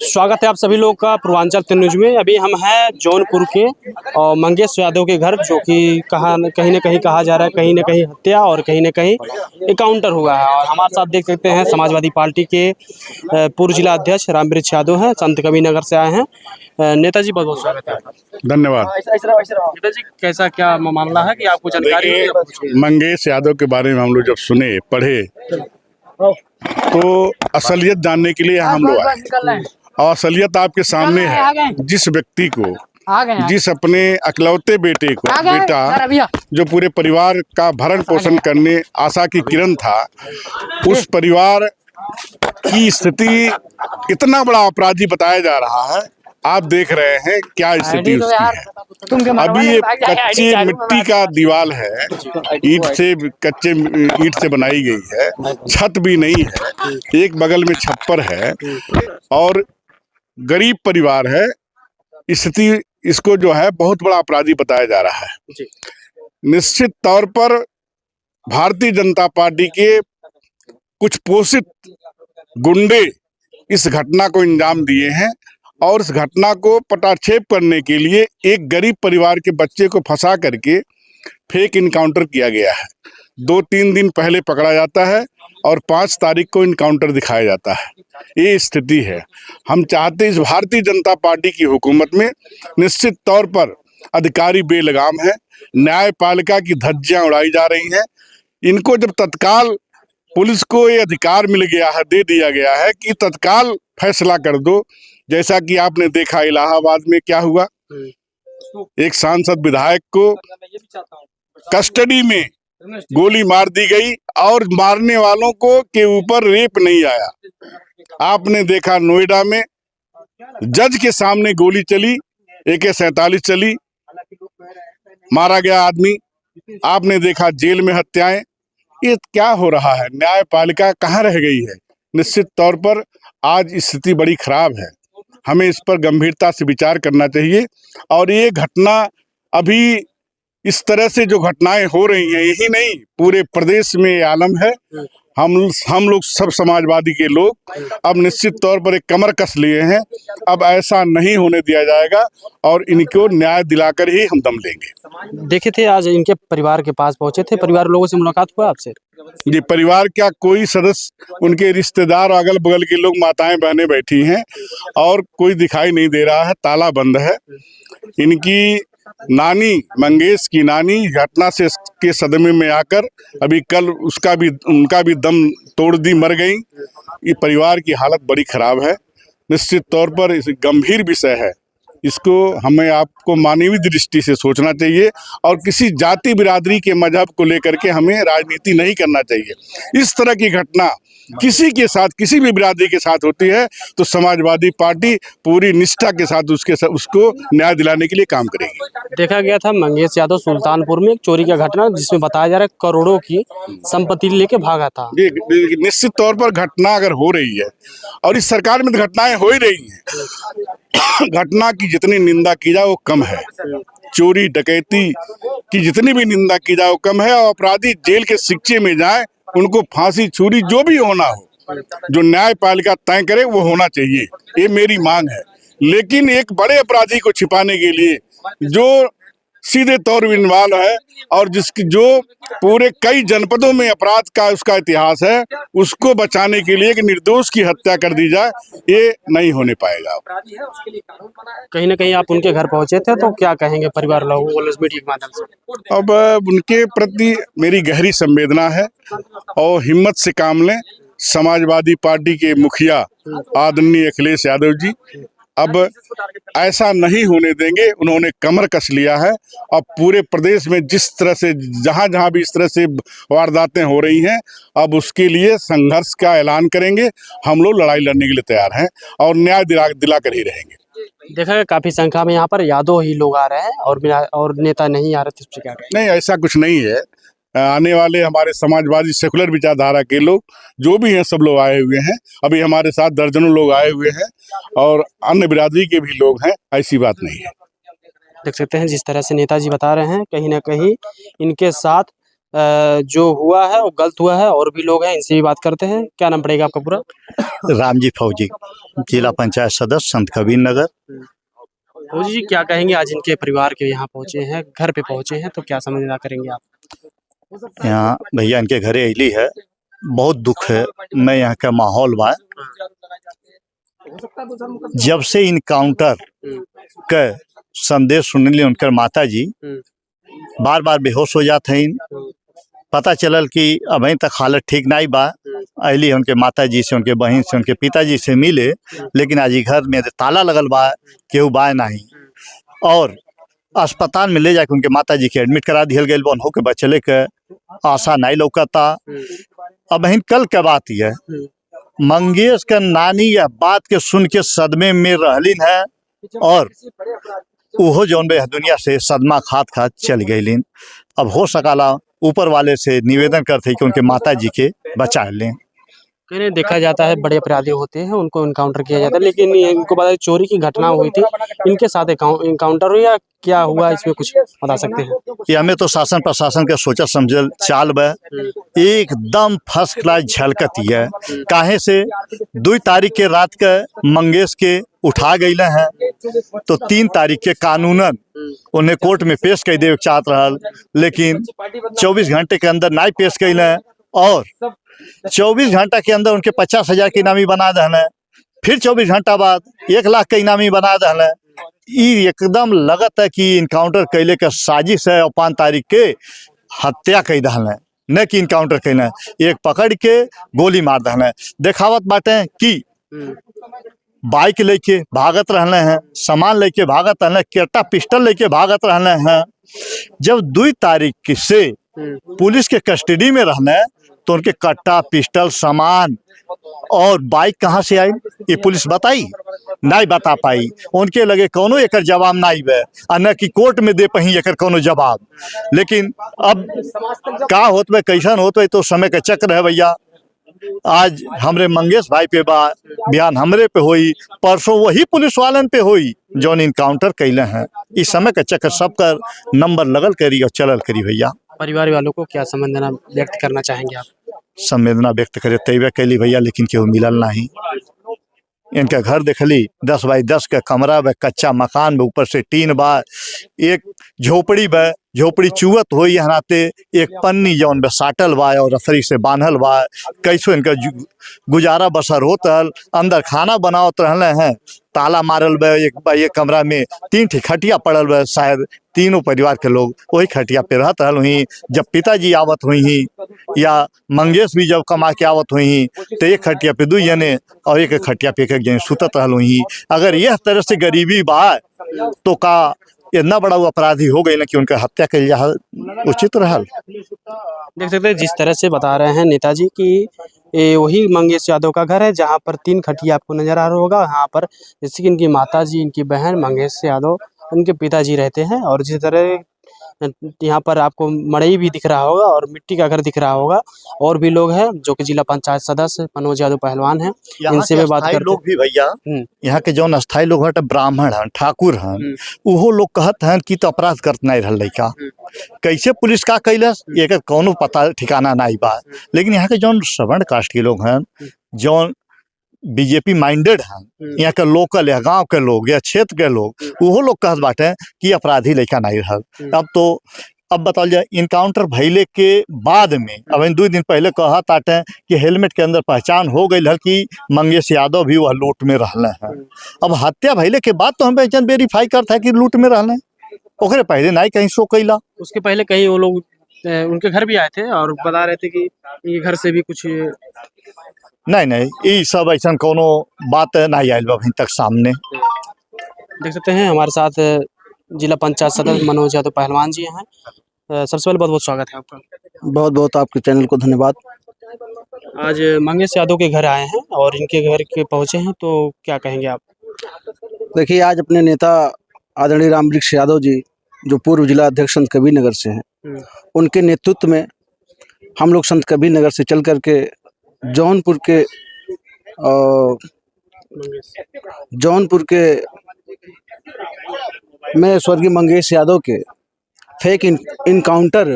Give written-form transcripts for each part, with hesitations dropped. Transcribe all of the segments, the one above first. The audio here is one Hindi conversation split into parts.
स्वागत है आप सभी लोग का पूर्वांचल 3 न्यूज में। अभी हम हैं जौनपुर के और मंगेश यादव के घर, जो कि कहीं न कहीं कहा जा रहा है कहीं न कहीं हत्या और कहीं न कहीं एनकाउंटर हुआ है। और हमारे साथ देख सकते हैं समाजवादी पार्टी के पूर्व जिला अध्यक्ष रामवृक्ष यादव हैं, संत कबीरनगर से आए हैं। नेताजी बहुत बहुत स्वागत है। धन्यवाद। नेताजी, कैसा क्या मामला है कि आपको जानकारी है? मंगेश यादव के बारे में हम लोग जब सुने पढ़े तो असलियत जानने के लिए हम लोग आए, और असलियत आपके सामने है। जिस व्यक्ति को, जिस अपने अकलौते बेटे को, बेटा जो पूरे परिवार का भरण पोषण करने आशा की किरण था, उस परिवार की स्थिति इतना बड़ा अपराधी बताया जा रहा है। आप देख रहे हैं क्या स्थिति उसकी है। अभी ये कच्चे मिट्टी का दीवार है, कच्चे ईंट से बनाई गई है, छत भी नहीं है, एक बगल में छप्पर है और गरीब परिवार है। स्थिति इसको जो है बहुत बड़ा अपराधी बताया जा रहा है। निश्चित तौर पर भारतीय जनता पार्टी के कुछ पोषित गुंडे इस घटना को अंजाम दिए हैं, और इस घटना को पटाक्षेप करने के लिए एक गरीब परिवार के बच्चे को फंसा करके फेक इनकाउंटर किया गया है। 2-3 दिन पहले पकड़ा जाता है और 5 तारीख को इनकाउंटर दिखाया जाता है। ये स्थिति है। हम चाहते इस भारतीय जनता पार्टी की हुकूमत में निश्चित तौर पर अधिकारी बेलगाम है, न्यायपालिका की धज्जियां उड़ाई जा रही हैं। इनको जब तत्काल पुलिस को ये अधिकार मिल गया है, दे दिया गया है कि तत्काल फैसला कर दो, जैसा कि आपने देखा इलाहाबाद में क्या हुआ, एक सांसद विधायक को कस्टडी में गोली मार दी गई और मारने वालों को के ऊपर रेप नहीं आया। आपने देखा नोएडा में जज के सामने गोली चली, AK-47 चली, मारा गया आदमी। आपने देखा जेल में हत्याएं। ये क्या हो रहा है? न्यायपालिका कहाँ रह गई है? निश्चित तौर पर आज स्थिति बड़ी खराब है। हमें इस पर गंभीरता से विचार करना चाहिए। और ये घटना अभी इस तरह से जो घटनाएं हो रही हैं, यही नहीं पूरे प्रदेश में ये आलम है। हम लोग सब समाजवादी के लोग अब निश्चित तौर पर एक कमर कस लिए हैं। अब ऐसा नहीं होने दिया जाएगा और इनको न्याय दिलाकर ही हम दम लेंगे। देखे थे आज इनके परिवार के पास पहुंचे थे, परिवार लोगों से मुलाकात हुआ आपसे? जी, परिवार क्या, कोई सदस्य, उनके रिश्तेदार, अगल बगल के लोग, माताएं बहनें बैठी हैं और कोई दिखाई नहीं दे रहा है, ताला बंद है। इनकी नानी, मंगेश की नानी घटना से के सदमे में आकर अभी कल उनका भी दम तोड़ दी, मर गई। ये परिवार की हालत बड़ी खराब है। निश्चित तौर पर इस गंभीर विषय है, इसको हमें आपको मानवीय दृष्टि से सोचना चाहिए और किसी जाति बिरादरी के मजहब को लेकर के हमें राजनीति नहीं करना चाहिए। इस तरह की घटना किसी के साथ, किसी भी बिरादरी के साथ होती है तो समाजवादी पार्टी पूरी निष्ठा के साथ उसको न्याय दिलाने के लिए काम करेगी। देखा गया था मंगेश यादव सुल्तानपुर में एक चोरी का घटना, जिसमें बताया जा रहा है करोड़ों की संपत्ति लेके भागा था। निश्चित तौर पर घटना अगर हो रही है, और इस सरकार में तो घटनाएं हो ही रही हैं, घटना की जितनी निंदा की जाए वो कम है। चोरी डकैती की जितनी भी निंदा की जाए वो कम है, और अपराधी जेल के शिक्षे में जाए, उनको फांसी छुरी जो भी होना हो, जो न्यायपालिका तय करे वो होना चाहिए। ये मेरी मांग है। लेकिन एक बड़े अपराधी को छिपाने के लिए जो सीधे तौर पर इन्वॉल्व है और जो पूरे कई जनपदों में अपराध का उसका इतिहास है, उसको बचाने के लिए कि निर्दोष की हत्या कर दी जाए, ये नहीं होने पाएगा। कहीं ना कहीं आप उनके घर पहुंचे थे, तो क्या कहेंगे परिवार लोगों को इस मीडिया के माध्यम से? अब उनके प्रति मेरी गहरी संवेदना है और हिम्मत से काम लें। समाजवादी पार्टी के मुखिया आदरणीय अखिलेश यादव जी अब ऐसा नहीं होने देंगे। उन्होंने कमर कस लिया है। अब पूरे प्रदेश में जिस तरह से जहां भी इस तरह से वारदातें हो रही हैं, अब उसके लिए संघर्ष का ऐलान करेंगे। हम लोग लड़ाई लड़ने के लिए तैयार हैं और न्याय दिला कर ही रहेंगे। देखा है काफी संख्या में यहाँ पर यादव ही लोग आ रहे हैं और नेता नहीं आ रहे थे। नहीं, ऐसा कुछ नहीं है। आने वाले हमारे समाजवादी सेकुलर विचारधारा के लोग जो भी हैं, सब लोग आए हुए हैं। अभी हमारे साथ दर्जनों लोग आए हुए हैं और अन्य बिरादरी के भी लोग हैं। ऐसी बात नहीं है। देख सकते हैं जिस तरह से नेताजी बता रहे हैं, कहीं ना कहीं इनके साथ जो हुआ है वो गलत हुआ है, और भी लोग हैं, इनसे भी बात करते हैं। क्या नाम पड़ेगा आपका पूरा? रामजी फौजी, जिला पंचायत सदस्य, संत कबीर नगर। फौजी जी, क्या कहेंगे? आज इनके परिवार के यहाँ पहुंचे हैं, घर पे पहुंचे हैं, तो क्या समझना करेंगे आप? यहाँ भैया इनके घरे अली है, बहुत दुख है। मैं यहाँ का माहौल बा, जब से इनकाउंटर के संदेश सुनली उनकर माता जी बार बार बेहोश हो जाते हैं। पता चलल कि अभी तक हालत ठीक नहीं बा। अली उनके माता जी से, उनके बहन से, उनके पिताजी से मिले, लेकिन आज घर में ताला लगल बा, केहू बा नहीं। और अस्पताल में ले जाके उनके माता जी के एडमिट करा दिया गया, बन हो के बचले के आशा नहीं लौकता। अब कल के बात है, मंगेश के नानी यह बात के सुन के सदमे में रहलिन है, और वो जौन बे दुनिया से सदमा खात चल गईलिन। अब हो सकाला ऊपर वाले से निवेदन करते कि उनके माता जी के बचा लें। मैंने देखा जाता है बड़े अपराधी होते हैं उनको इनकाउंटर किया जाता है, लेकिन इनको पता है चोरी की घटना हुई थी, इनके साथ इनकाउंटर हुआ या क्या हुआ, इसमें कुछ बता सकते हैं? ये हमें तो शासन प्रशासन के सोचा समझल चाल बा एकदम फर्स्ट क्लास झलकती है। काहे से 2 तारीख के रात के मंगेश के उठा गए हैं, तो 3 तारीख के कानूनन उन्हें कोर्ट में पेश कर दे चाहत रहा, लेकिन 24 घंटे के अंदर नहीं पेश कैले, और 24 घंटा के अंदर उनके 50,000 के इनामी बना दहले। फिर 24 घंटा बाद 1 लाख के इनामी बना दहले। ये एकदम लगत है कि इनकाउंटर कैले के साजिश है, और 5 तारीख के हत्या कर दहले, न कि इनकाउंटर कैले। एक पकड़ के गोली मार दहले। देखावत बाटे कि बाइक लेके भागत रहने हैं, सामान लेके भागत रहने, केटा पिस्टल लेके भागत रहने हैं। जब 2 तारीख से पुलिस के कस्टडी में रहने, तो उनके कट्टा, पिस्टल, सामान और बाइक कहाँ से आई, ये पुलिस बताई नहीं बता पाई। उनके लगे कोनो एकर जवाब नहीं बे, न कि कोर्ट में दे पही एकर कोनो जवाब। लेकिन अब का होत बे, कैसन होत बे, तो समय का चक्र है भैया। आज हमरे मंगेश भाई पे बा, बयान हमरे पे होई, परसों वही पुलिस वालन पे होई जौन इनकाउंटर कैले हैं। इस समय का चक्कर सबका नंबर लगल करी और चलल करी भैया। परिवार वालों को क्या संवेदना व्यक्त करना चाहेंगे आप? संवेदना व्यक्त करे तैबे कैली भैया, लेकिन केहू मिलल नहीं। इनका घर देखली 10 बाई 10 का कमरा बा, कच्चा मकान बा, ऊपर से टीन बा, एक झोपड़ी बा, झोपड़ी चुवत हो हनाते एक पन्नी जौन बा साटल बा और रसरी से बांधल बा। कैसो इनका गुजारा बसर होतल। अंदर खाना बनावत रहले हैं, ताला मारल बा। एक कमरा में 3 ठे खटिया पड़ल बा, शायद तीनों परिवार के लोग वही खटिया पे रहत रहल हुई। जब पिताजी आवत हुई या मंगेश भी जब कमा के आवत हुई, तो एक खटिया पे 2 जने और एक खटिया पे 1 जने सुतत रहल हुई। अगर यह तरह से गरीबी बा, तो का इतना बड़ा अपराधी हो गई ना कि उनका हत्या कर लिया उचित रहल। देख सकते हैं जिस तरह से बता रहे हैं नेताजी कि ये वही मंगेश यादव का घर है, जहां पर 3 खटिया आपको नजर आ रहा होगा। यहाँ पर जैसे कि इनकी माता जी, इनकी बहन मंगेश यादव, उनके पिताजी रहते हैं। और जिस तरह यहाँ पर आपको मड़ई भी दिख रहा होगा और मिट्टी का घर दिख रहा होगा। और भी लोग हैं जो कि जिला पंचायत सदस्य मनोज यादव पहलवान हैं, इनसे भी बात करते लोग भी भैया। यहाँ के जो अस्थायी लोग हैं, ब्राह्मण हैं, ठाकुर हैं, वो लोग कहत हैं कि तो अपराध करत नहीं रहल लड़का। कैसे पुलिस का कैलस एक कोनो पता ठिकाना नहीं बा। लेकिन यहाँ के जो सवर्ण कास्ट के लोग हैं, जो बीजेपी माइंडेड हैं, यहाँ के लोकल या गांव के लोग या क्षेत्र के लोग, वो लोग कहत बाटे कि अपराधी लड़का नहीं रहल। अब बताओ जाए, इनकाउंटर भइले के बाद में अब 2 दिन पहले कहत आटे कि हेलमेट के अंदर पहचान हो गई है कि मंगेश यादव भी वह लूट में रहले हैं। अब हत्या भइले के बाद तो हम पहचान वेरीफाई करता है कि लूट में रहले, ओकरे पहले नहीं कहीं सो कैला। उसके पहले कहीं वो लोग उनके घर भी आए थे और बता रहे थे कि ये घर से भी कुछ नहीं, ये सब ऐसा कोनो बात नहीं आयल अभी तक सामने। देख सकते हैं हमारे साथ जिला पंचायत सदस्य मनोज यादव पहलवान जी हैं। सबसे पहले बहुत बहुत स्वागत है आपका। बहुत बहुत आपके चैनल को धन्यवाद। आज मंगेश यादव के घर आए हैं और इनके घर के पहुंचे हैं, तो क्या कहेंगे आप? देखिए, आज अपने नेता आदरणीय रामवृक्ष यादव जी, जो पूर्व जिला अध्यक्ष संत कबीर नगर से हैं, उनके नेतृत्व में हम लोग संत कबीर नगर से चल करके जौनपुर में स्वर्गीय मंगेश यादव के फेक इनकाउंटर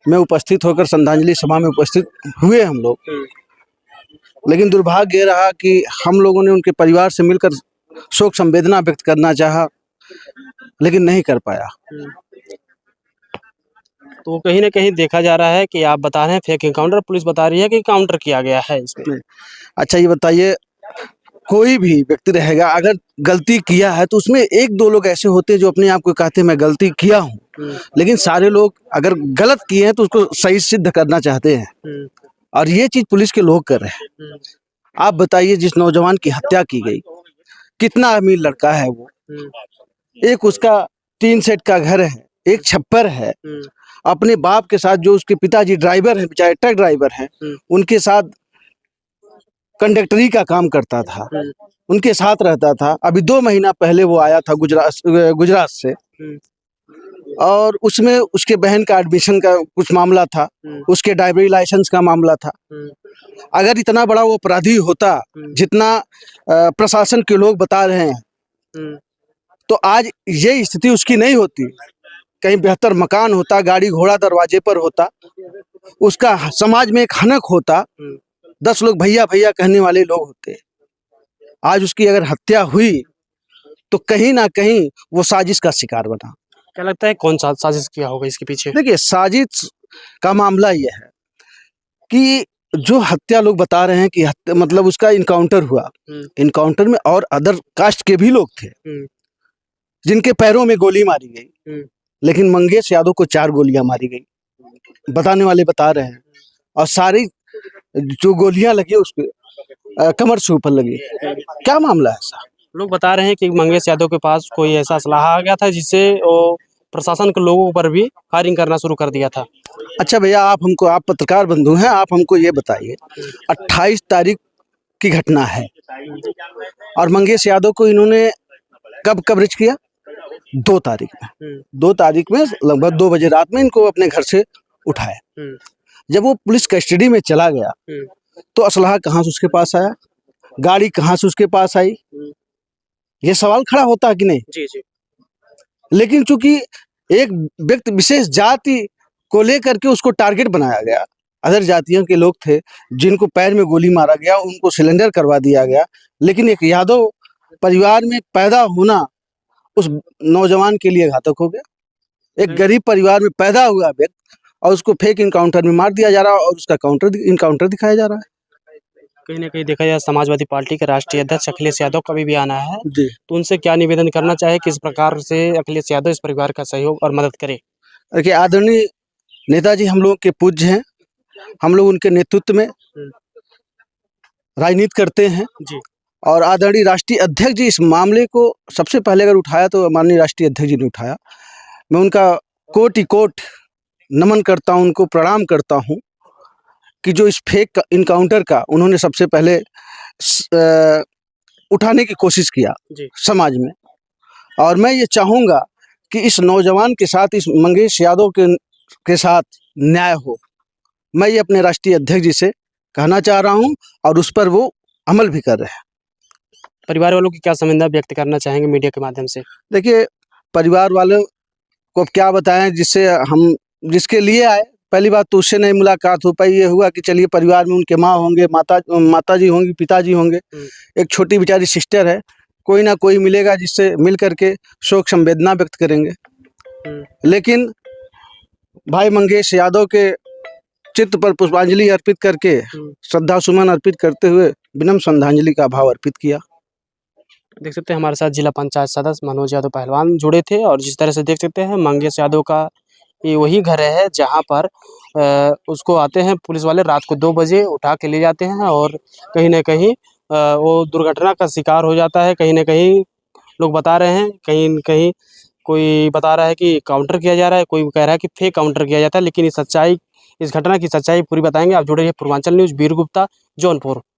में उपस्थित होकर श्रद्धांजलि सभा में उपस्थित हुए हम लोग, लेकिन दुर्भाग्य ये रहा कि हम लोगों ने उनके परिवार से मिलकर शोक संवेदना व्यक्त करना चाहा, लेकिन नहीं कर पाया। तो कहीं ना कहीं देखा जा रहा है कि आप बता रहे हैं फेक एनकाउंटर, पुलिस बता रही है कि काउंटर किया गया है इसमें। अच्छा ये बताइए, कोई भी व्यक्ति रहेगा अगर गलती किया है तो उसमें एक दो लोग ऐसे होते हैं जो अपने आप को कहते हैं मैं गलती किया हूँ, लेकिन सारे लोग अगर गलत किए हैं तो उसको सही सिद्ध करना चाहते हैं, और ये चीज पुलिस के लोग कर रहे हैं। आप बताइए, जिस नौजवान की हत्या की गई, कितना अमीर लड़का है वो, एक उसका 3 सेट का घर है, एक छप्पर है, अपने बाप के साथ, जो उसके पिताजी ड्राइवर हैं, बेचारे ट्रक ड्राइवर हैं, उनके साथ कंडक्टरी का काम करता था, उनके साथ रहता था। अभी 2 महीना पहले वो आया था गुजरात से, और उसमें उसके बहन का एडमिशन का कुछ मामला था, उसके ड्राइवरी लाइसेंस का मामला था। अगर इतना बड़ा वो अपराधी होता जितना प्रशासन के लोग बता रहे हैं, तो आज ये स्थिति उसकी नहीं होती। कहीं बेहतर मकान होता, गाड़ी घोड़ा दरवाजे पर होता, उसका समाज में एक हनक होता, 10 लोग भैया भैया कहने वाले लोग होते। आज उसकी अगर हत्या हुई तो कहीं ना कहीं वो साजिश का शिकार बना। क्या लगता है कौन सा साजिश किया होगा इसके पीछे? देखिए, साजिश का मामला यह है कि जो हत्या लोग बता रहे हैं कि मतलब उसका इनकाउंटर हुआ, इनकाउंटर में और अदर कास्ट के भी लोग थे जिनके पैरों में गोली मारी गई, लेकिन मंगेश यादव को 4 गोलियां मारी गई, बताने वाले बता रहे हैं, और सारी जो गोलियां लगी उसके कमर से ऊपर लगी। क्या मामला है ऐसा? लोग बता रहे हैं कि मंगेश यादव के पास कोई ऐसा असलाह आ गया था जिससे वो प्रशासन के लोगों पर भी फायरिंग करना शुरू कर दिया था। अच्छा भैया, आप पत्रकार बंधु हैं, आप हमको ये बताइए, 28 तारीख की घटना है, और मंगेश यादव को इन्होंने कब कवरेज किया? 2 तारीख में। 2 तारीख में लगभग 2 बजे रात में इनको अपने घर से उठाया। जब वो पुलिस कस्टडी में चला गया तो असलाह कहाँ से उसके पास आया, गाड़ी कहाँ से उसके पास आई, ये सवाल खड़ा होता है कि नहीं? जी जी। लेकिन चूंकि एक व्यक्ति विशेष जाति को लेकर के उसको टारगेट बनाया गया, अदर जातियों के लोग थे जिनको पैर में गोली मारा गया, उनको सिलेंडर करवा दिया गया, लेकिन एक यादव परिवार में पैदा होना उस नौजवान के लिए घातक हो गया। एक गरीब परिवार में पैदा हुआ व्यक्ति और उसको फेक इनकाउंटर में मार दिया जा रहा है, और उसका इनकाउंटर दिखाया जा रहा है। कहीं ना कहीं देखा जाए, समाजवादी पार्टी के राष्ट्रीय अध्यक्ष अखिलेश यादव का भी आना है जी, तो उनसे क्या निवेदन करना चाहे, किस प्रकार से अखिलेश यादव इस परिवार का सहयोग और मदद करे? देखिए, आदरणीय नेताजी हम लोग के पूज्य हैं, हम लोग उनके नेतृत्व में राजनीति करते हैं जी। और आदरणीय राष्ट्रीय अध्यक्ष जी इस मामले को सबसे पहले अगर उठाया तो माननीय राष्ट्रीय अध्यक्ष जी ने उठाया। मैं उनका कोटि कोट नमन करता हूं, उनको प्रणाम करता हूं कि जो इस फेक इनकाउंटर का उन्होंने सबसे पहले उठाने की कोशिश किया समाज में। और मैं ये चाहूँगा कि इस नौजवान के साथ, इस मंगेश यादव के साथ न्याय हो। मैं ये अपने राष्ट्रीय अध्यक्ष जी से कहना चाह रहा हूँ और उस पर वो अमल भी कर रहे हैं। परिवार वालों की क्या संवेदना व्यक्त करना चाहेंगे मीडिया के माध्यम से? देखिए, परिवार वालों को क्या बताएं जिससे हम जिसके लिए आए, पहली बात तो उससे नहीं मुलाकात हो पाई। ये हुआ कि चलिए परिवार में उनके माँ होंगे, माता जी होंगी, पिताजी होंगे, एक छोटी बेचारी सिस्टर है, कोई ना कोई मिलेगा जिससे मिल करके शोक संवेदना व्यक्त करेंगे। लेकिन भाई मंगेश यादव के चित्र पर पुष्पांजलि अर्पित करके, श्रद्धा सुमन अर्पित करते हुए विनम्र श्रद्धांजलि का भाव अर्पित किया। देख सकते हैं हमारे साथ जिला पंचायत सदस्य मनोज यादव पहलवान जुड़े थे, और जिस तरह से देख सकते हैं मंगेश यादव का ये वही घर है जहां पर उसको आते हैं पुलिस वाले, रात को 2 बजे उठा के ले जाते हैं, और कहीं ना कहीं वो दुर्घटना का शिकार हो जाता है। कहीं ना कहीं लोग बता रहे हैं, कहीं न कहीं कोई बता रहा है कि काउंटर किया जा रहा है, कोई कह रहा है कि फेक काउंटर किया जाता है, लेकिन इस घटना की सच्चाई पूरी बताएंगे। आप जुड़े रहिए पूर्वांचल न्यूज़, वीर गुप्ता, जौनपुर।